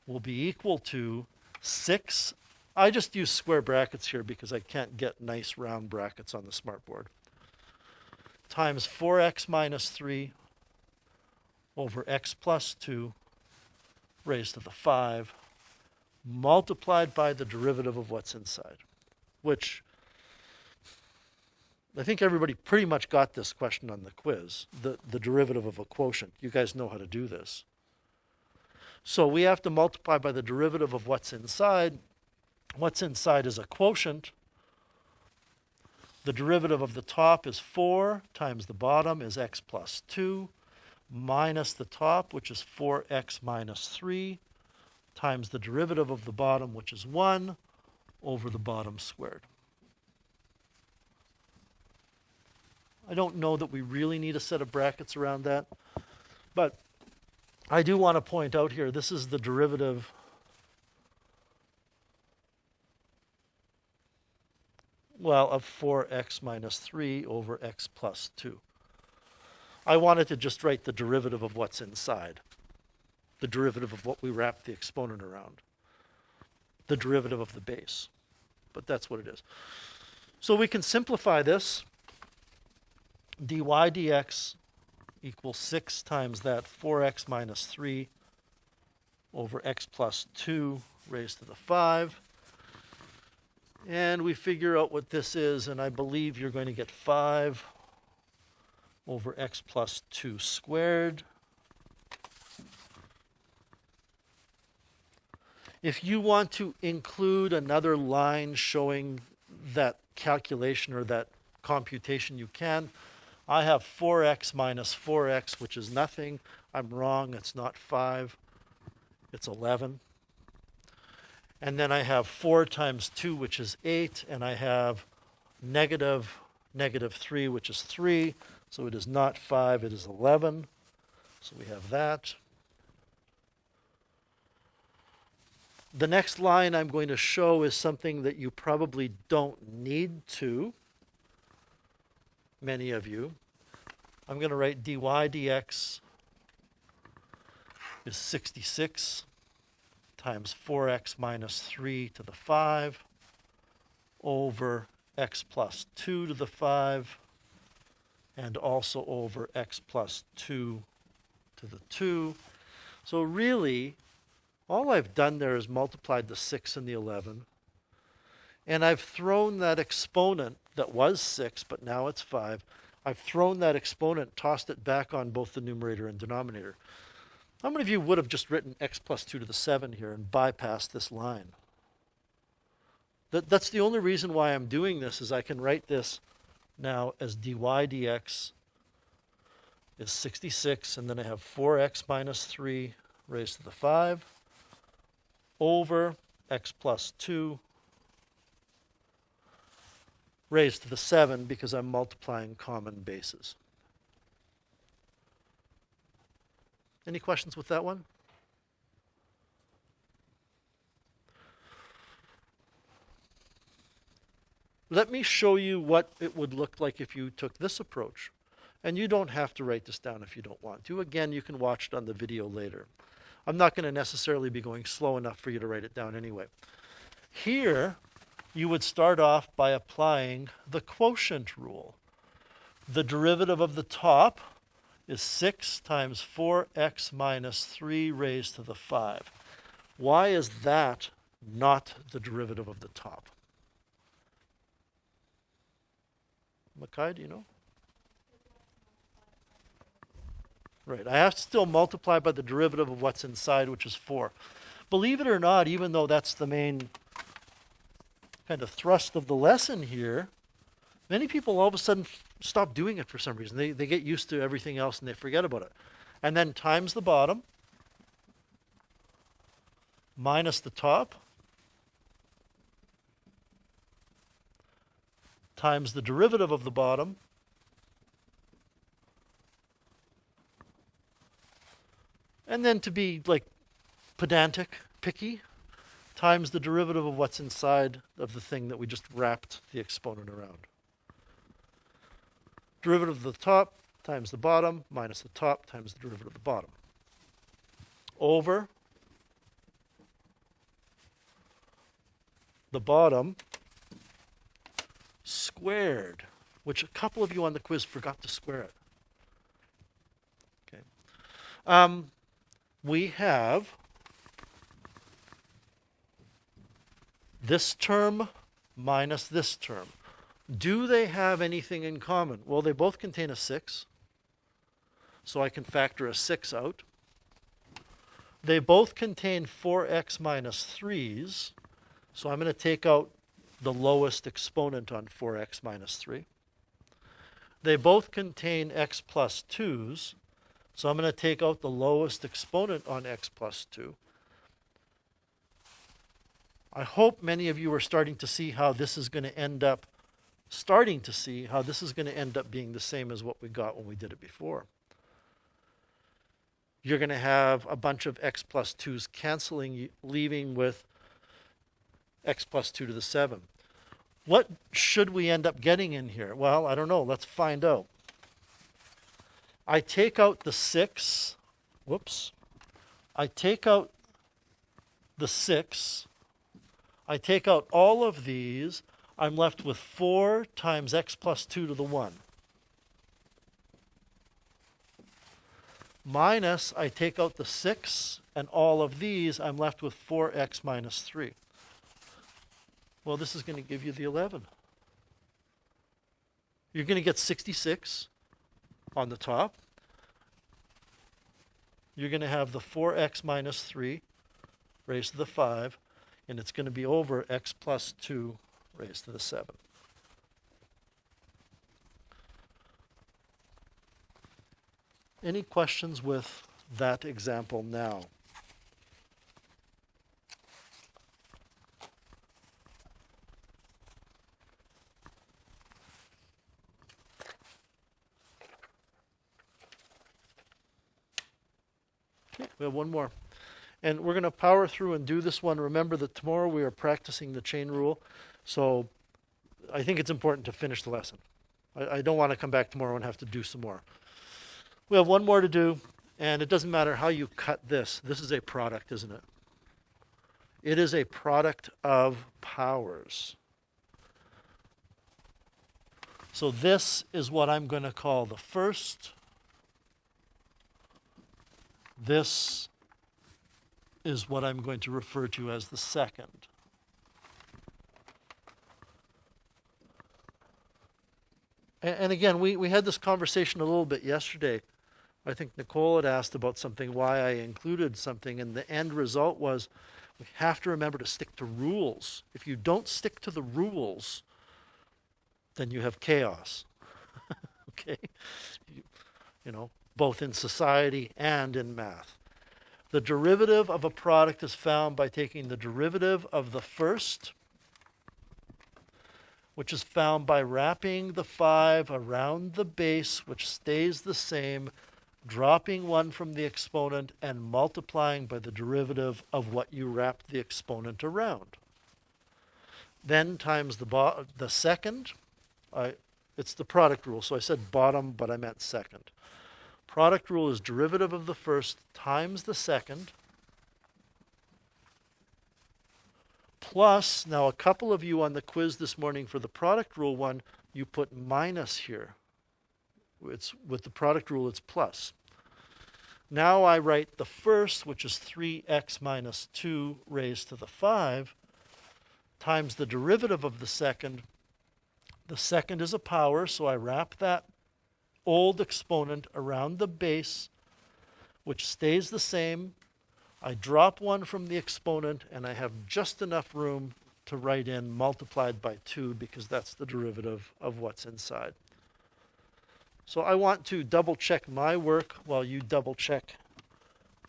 will be equal to 6. I just use square brackets here because I can't get nice round brackets on the smartboard. Times 4x minus 3 over x plus 2 raised to the 5 multiplied by the derivative of what's inside, which I think everybody pretty much got this question on the quiz, the derivative of a quotient. You guys know how to do this. So we have to multiply by the derivative of what's inside. What's inside is a quotient. The derivative of the top is 4 times the bottom is x plus 2 minus the top, which is 4x minus 3, times the derivative of the bottom, which is 1, over the bottom squared. I don't know that we really need a set of brackets around that, but I do want to point out here, this is the derivative of 4x minus 3 over x plus 2. I wanted to just write the derivative of what's inside, the derivative of what we wrap the exponent around, the derivative of the base. But that's what it is. So we can simplify this. Dy dx equals 6 times that 4x minus 3 over x plus 2 raised to the 5. And we figure out what this is, and I believe you're going to get 5 over x plus 2 squared. If you want to include another line showing that calculation or that computation, you can. I have 4x minus 4x, which is nothing. I'm wrong. It's not 5. It's 11. And then I have 4 times 2, which is 8. And I have negative 3, which is 3. So it is not 5. It is 11. So we have that. The next line I'm going to show is something that you probably don't need to, many of you. I'm going to write dy dx is 66 times 4x minus 3 to the 5 over x plus 2 to the 5 and also over x plus 2 to the 2. So really, all I've done there is multiplied the 6 and the 11. And I've thrown that exponent that was 6, but now it's 5. I've thrown that exponent, tossed it back on both the numerator and denominator. How many of you would have just written x plus 2 to the 7 here and bypassed this line? That's the only reason why I'm doing this, is I can write this now as dy dx is 66, and then I have 4x minus 3 raised to the 5 over x plus 2 raised to the 7 because I'm multiplying common bases. Any questions with that one? Let me show you what it would look like if you took this approach. And you don't have to write this down if you don't want to. Again, you can watch it on the video later. I'm not going to necessarily be going slow enough for you to write it down anyway. Here, you would start off by applying the quotient rule. The derivative of the top is 6 times 4x minus 3 raised to the 5. Why is that not the derivative of the top? Makai, do you know? Right, I have to still multiply by the derivative of what's inside, which is 4. Believe it or not, even though that's the main kind of thrust of the lesson here, many people all of a sudden stop doing it for some reason. They get used to everything else and they forget about it. and then times the bottom minus the top times the derivative of the bottom and then, to be like pedantic, picky, times the derivative of what's inside of the thing that we just wrapped the exponent around. Derivative of the top times the bottom minus the top times the derivative of the bottom. Over the bottom squared, which a couple of you on the quiz forgot to square it. Okay. We have this term minus this term. Do they have anything in common? Well, they both contain a 6, so I can factor a 6 out. They both contain 4x minus 3's, so I'm going to take out the lowest exponent on 4x minus 3. They both contain x plus 2's, so I'm going to take out the lowest exponent on x plus 2. I hope many of you are starting to see how this is going to end up being the same as what we got when we did it before. You're going to have a bunch of x plus 2's canceling, leaving with x plus 2 to the 7. What should we end up getting in here? Well, I don't know. Let's find out. I take out the 6. Whoops. I take out the 6. I take out all of these. I'm left with 4 times x plus 2 to the 1. Minus, I take out the 6 and all of these. I'm left with 4x minus 3. Well, this is going to give you the 11. You're going to get 66 on the top. You're going to have the 4x minus 3 raised to the 5, and it's going to be over x plus 2 raised to the 7. Any questions with that example now? Okay, we have one more. And we're going to power through and do this one. Remember that tomorrow we are practicing the chain rule. So I think it's important to finish the lesson. I don't want to come back tomorrow and have to do some more. We have one more to do, and it doesn't matter how you cut this. This is a product, isn't it? It is a product of powers. So this is what I'm going to call the first. This is what I'm going to refer to as the second. And again, we had this conversation a little bit yesterday. I think Nicole had asked about something, why I included something, and the end result was we have to remember to stick to rules. If you don't stick to the rules, then you have chaos. Okay? You know, both in society and in math. The derivative of a product is found by taking the derivative of the first, which is found by wrapping the 5 around the base, which stays the same, dropping 1 from the exponent, and multiplying by the derivative of what you wrapped the exponent around. Then times the second. It's the product rule, so I said bottom, but I meant second. Product rule is derivative of the first times the second, plus, now a couple of you on the quiz this morning for the product rule one, you put minus here. It's, with the product rule, it's plus. Now I write the first, which is 3x minus 2 raised to the 5, times the derivative of the second. The second is a power, so I wrap that old exponent around the base, which stays the same. I drop 1 from the exponent, and I have just enough room to write in multiplied by 2 because that's the derivative of what's inside. So I want to double check my work while you double check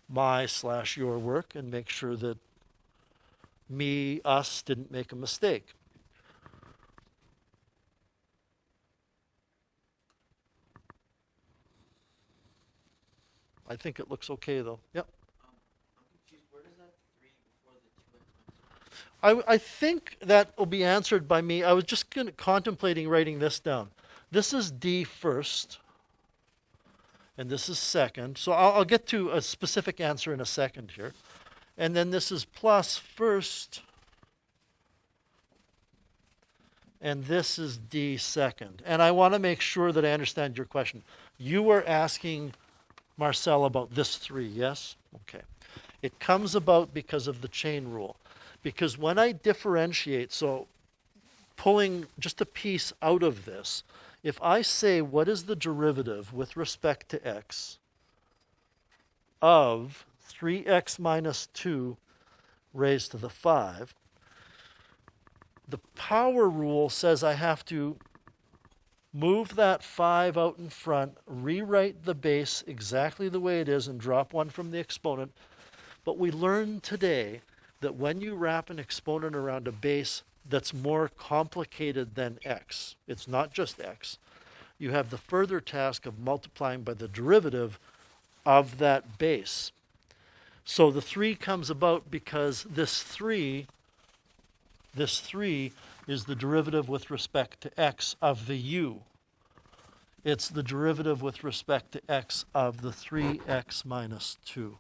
my/your work and make sure that us didn't make a mistake. I think it looks okay though. Yep. I'm confused. Where does that 3 before the 2x minus 5? I think that will be answered by me. I was just contemplating writing this down. This is D first, and this is second. So I'll get to a specific answer in a second here. And then this is plus first, and this is D second. And I want to make sure that I understand your question. You were asking Marcel about this 3, yes? Okay. It comes about because of the chain rule. Because when I differentiate, so pulling just a piece out of this, if I say what is the derivative with respect to x of 3x minus 2 raised to the 5, the power rule says I have to move that 5 out in front, rewrite the base exactly the way it is, and drop 1 from the exponent. But we learned today that when you wrap an exponent around a base that's more complicated than x, it's not just x, you have the further task of multiplying by the derivative of that base. So the 3 comes about because this 3 is the derivative with respect to x of the u. It's the derivative with respect to x of the 3x minus 2.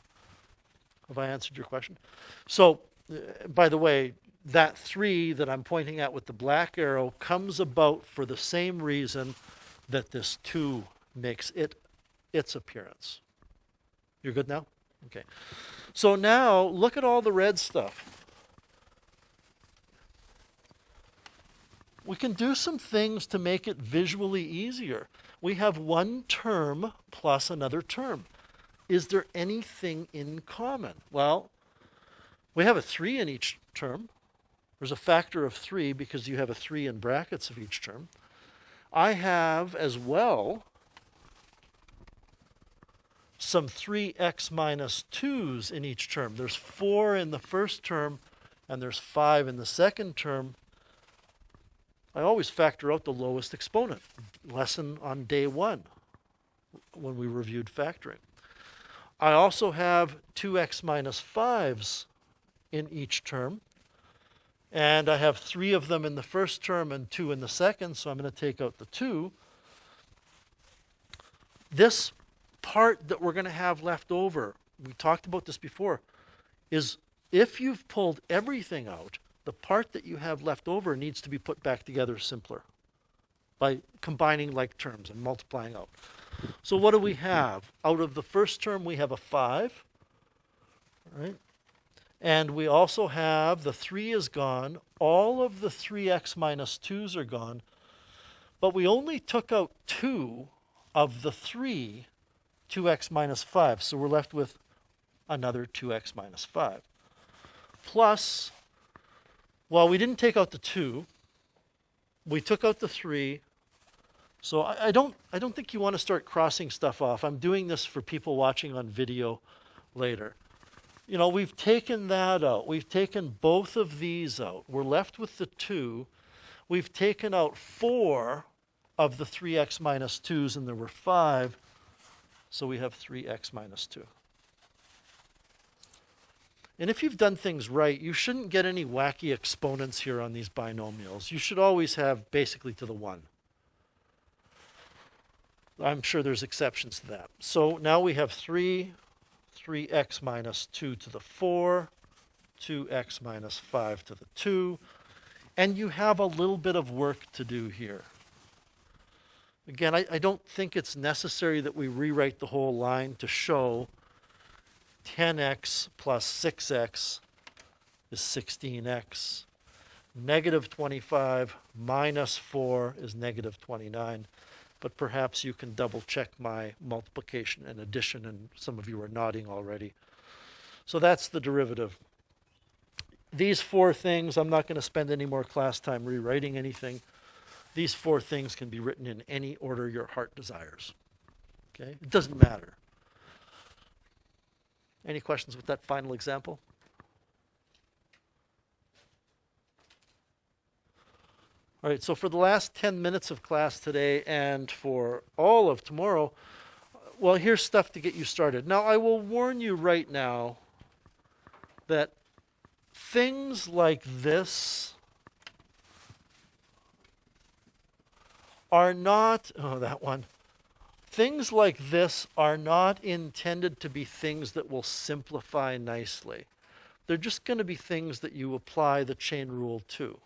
Have I answered your question? So, by the way, that 3 that I'm pointing at with the black arrow comes about for the same reason that this 2 makes its appearance. You're good now? Okay. So now, look at all the red stuff. We can do some things to make it visually easier. We have one term plus another term. Is there anything in common? Well, we have a 3 in each term. There's a factor of 3 because you have a 3 in brackets of each term. I have as well some 3x minus 2's in each term. There's 4 in the first term and there's 5 in the second term. I always factor out the lowest exponent. Lesson on day 1 when we reviewed factoring. I also have 2x minus 5's in each term. And I have 3 of them in the first term and 2 in the second, so I'm going to take out the 2. This part that we're going to have left over, we talked about this before, is if you've pulled everything out, the part that you have left over needs to be put back together simpler by combining like terms and multiplying out. So what do we have? Out of the first term, we have a 5, right? And we also have the 3 is gone. All of the 3x minus 2's are gone. But we only took out 2 of the 2x minus 5. So we're left with another 2x minus 5. Plus, well, we didn't take out the 2. We took out the 3. So I don't think you want to start crossing stuff off. I'm doing this for people watching on video later. You know, we've taken that out. We've taken both of these out. We're left with the 2. We've taken out 4 of the 3x minus 2's, and there were 5. So we have 3x minus 2. And if you've done things right, you shouldn't get any wacky exponents here on these binomials. You should always have basically to the 1. I'm sure there's exceptions to that. So now we have 3x minus 2 to the 4, 2x minus 5 to the 2, and you have a little bit of work to do here. Again, I don't think it's necessary that we rewrite the whole line to show 10x plus 6x is 16x. Negative 25 minus 4 is negative 29. But perhaps you can double check my multiplication and addition, and some of you are nodding already. So that's the derivative. These 4 things, I'm not going to spend any more class time rewriting anything. these four things can be written in any order your heart desires. Okay? It doesn't matter. Any questions with that final example? All right, so for the last 10 minutes of class today and for all of tomorrow, well, here's stuff to get you started. Now, I will warn you right now that things like this are not, oh, that one. Things like this are not intended to be things that will simplify nicely. They're just going to be things that you apply the chain rule to.